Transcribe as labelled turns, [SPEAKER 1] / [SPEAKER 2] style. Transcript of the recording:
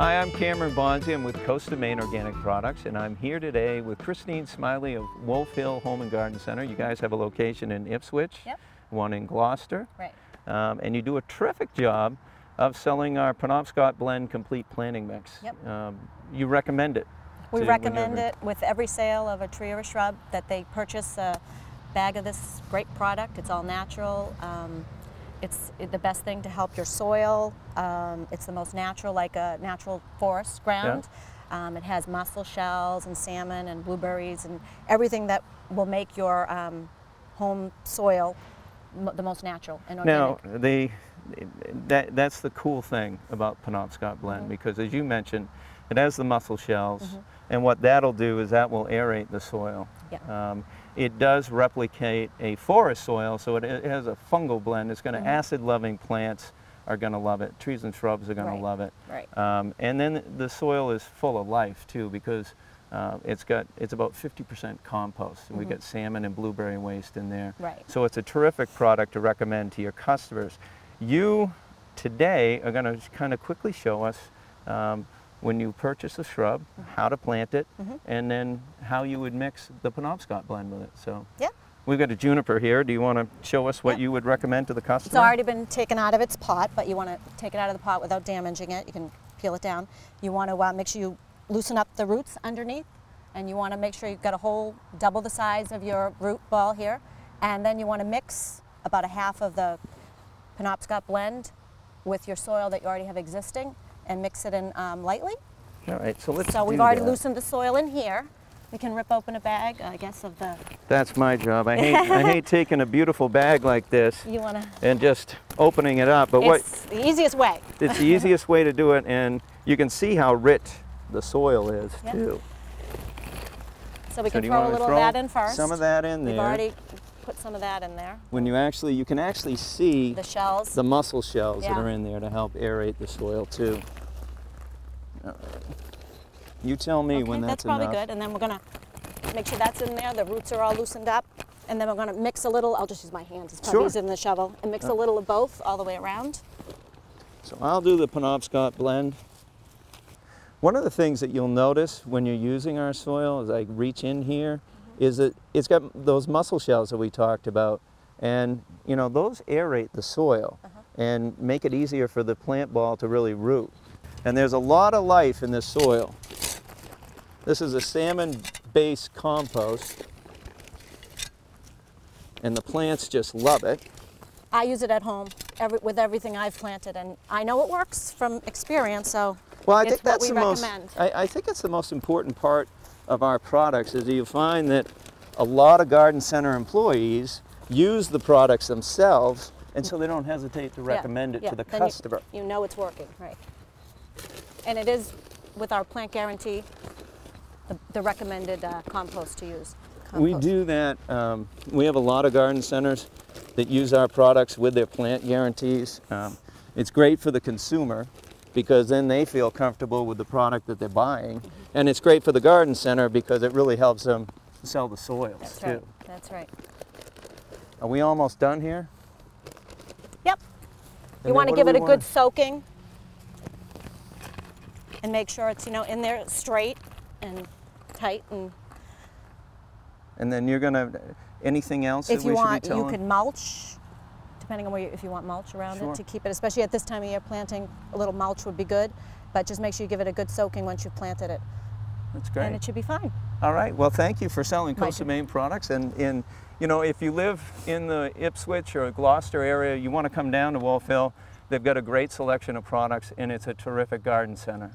[SPEAKER 1] Hi, I'm Cameron Bonzi. I'm with Coast of Maine Organic Products, and I'm here today with Christine Smiley of Wolf Hill Home and Garden Center. You guys have a location in Ipswich,
[SPEAKER 2] Yep.
[SPEAKER 1] one in Gloucester,
[SPEAKER 2] Right.
[SPEAKER 1] And you do a terrific job of selling our Penobscot Blend Complete Planting Mix.
[SPEAKER 2] Yep.
[SPEAKER 1] You recommend it.
[SPEAKER 2] We recommend it with every sale of a tree or a shrub that they purchase a bag of this great product. It's all natural. It's the best thing to help your soil. It's the most natural, like a natural forest ground. Yeah. It has mussel shells and salmon and blueberries and everything that will make your home soil the most natural and organic.
[SPEAKER 1] Now, that's the cool thing about Penobscot Blend, because as you mentioned, it has the mussel shells, and what that'll do is that will aerate the soil.
[SPEAKER 2] Yeah.
[SPEAKER 1] It does replicate a forest soil, so it has a fungal blend. It's going to acid-loving plants are going to love it. Trees and shrubs are going to love it.
[SPEAKER 2] Right.
[SPEAKER 1] And then the soil is full of life too, because it's about 50% compost, and we get salmon and blueberry waste in there.
[SPEAKER 2] Right.
[SPEAKER 1] So it's a terrific product to recommend to your customers. You today are going to kind of quickly show us when you purchase a shrub, how to plant it, and then how you would mix the Penobscot Blend with it. So
[SPEAKER 2] Yeah.
[SPEAKER 1] we've got a juniper here. Do you want to show us what you would recommend to the customer?
[SPEAKER 2] It's already been taken out of its pot, but you want to take it out of the pot without damaging it. You can peel it down. You want to make sure you loosen up the roots underneath, and you want to make sure you've got a whole double the size of your root ball here. And then you want to mix about a half of the Penobscot Blend with your soil that you already have existing, and mix it in lightly.
[SPEAKER 1] All right, so let's
[SPEAKER 2] So we've
[SPEAKER 1] do
[SPEAKER 2] already
[SPEAKER 1] that.
[SPEAKER 2] loosened the soil in here. We can rip open a bag, I guess, of the...
[SPEAKER 1] That's my job. I hate taking a beautiful bag like this
[SPEAKER 2] You want to...
[SPEAKER 1] and just opening it up. But
[SPEAKER 2] It's the easiest way.
[SPEAKER 1] it's the easiest way to do it, and you can see how rich the soil is too.
[SPEAKER 2] So we
[SPEAKER 1] So
[SPEAKER 2] can
[SPEAKER 1] do you
[SPEAKER 2] throw a
[SPEAKER 1] wanna
[SPEAKER 2] little
[SPEAKER 1] throw
[SPEAKER 2] of that in first.
[SPEAKER 1] some of that in there?
[SPEAKER 2] We've already put some of that in there.
[SPEAKER 1] When you can actually see
[SPEAKER 2] The shells.
[SPEAKER 1] the mussel shells that
[SPEAKER 2] Yeah.
[SPEAKER 1] are in there to help aerate the soil too. All right. You tell me when that's
[SPEAKER 2] probably
[SPEAKER 1] enough.
[SPEAKER 2] good. And then we're going to make sure that's in there. The roots are all loosened up. And then we're going to mix a little. I'll just use my hands. It's probably easier than the shovel. And mix a little of both all the way around.
[SPEAKER 1] So I'll do the Penobscot Blend. One of the things that you'll notice when you're using our soil as I reach in here is that it's got those mussel shells that we talked about, and you know, those aerate the soil and make it easier for the plant ball to really root. And there's a lot of life in this soil. This is a salmon-based compost, and the plants just love it.
[SPEAKER 2] I use it at home with everything I've planted, and I know it works from experience, so
[SPEAKER 1] Well, I
[SPEAKER 2] it's
[SPEAKER 1] think that's
[SPEAKER 2] what we
[SPEAKER 1] the most.
[SPEAKER 2] recommend.
[SPEAKER 1] I think it's the most important part of our products is you find that a lot of garden center employees use the products themselves, and so they don't hesitate to recommend it to the
[SPEAKER 2] Then
[SPEAKER 1] customer.
[SPEAKER 2] You know it's working, right? And it is, with our plant guarantee, the recommended compost to use.
[SPEAKER 1] We do that. We have a lot of garden centers that use our products with their plant guarantees. It's great for the consumer because then they feel comfortable with the product that they're buying. And it's great for the garden center because it really helps them sell the soils
[SPEAKER 2] That's
[SPEAKER 1] too.
[SPEAKER 2] right. That's right.
[SPEAKER 1] Are we almost done here?
[SPEAKER 2] Yep.
[SPEAKER 1] And
[SPEAKER 2] You want
[SPEAKER 1] then
[SPEAKER 2] to
[SPEAKER 1] what
[SPEAKER 2] give
[SPEAKER 1] do
[SPEAKER 2] it
[SPEAKER 1] we
[SPEAKER 2] a good soaking and make sure it's, in there straight and tight.
[SPEAKER 1] And then you're gonna, anything else that
[SPEAKER 2] If
[SPEAKER 1] we
[SPEAKER 2] you
[SPEAKER 1] should
[SPEAKER 2] want,
[SPEAKER 1] be
[SPEAKER 2] you
[SPEAKER 1] telling?
[SPEAKER 2] can mulch, depending on if you want mulch around it to keep it, especially at this time of year, planting a little mulch would be good, but just make sure you give it a good soaking once you've planted it.
[SPEAKER 1] That's great.
[SPEAKER 2] And it should be fine.
[SPEAKER 1] All right, well, thank you for selling Coast of Maine products. And if you live in the Ipswich or Gloucester area, you want to come down to Wolf Hill. They've got a great selection of products, and it's a terrific garden center.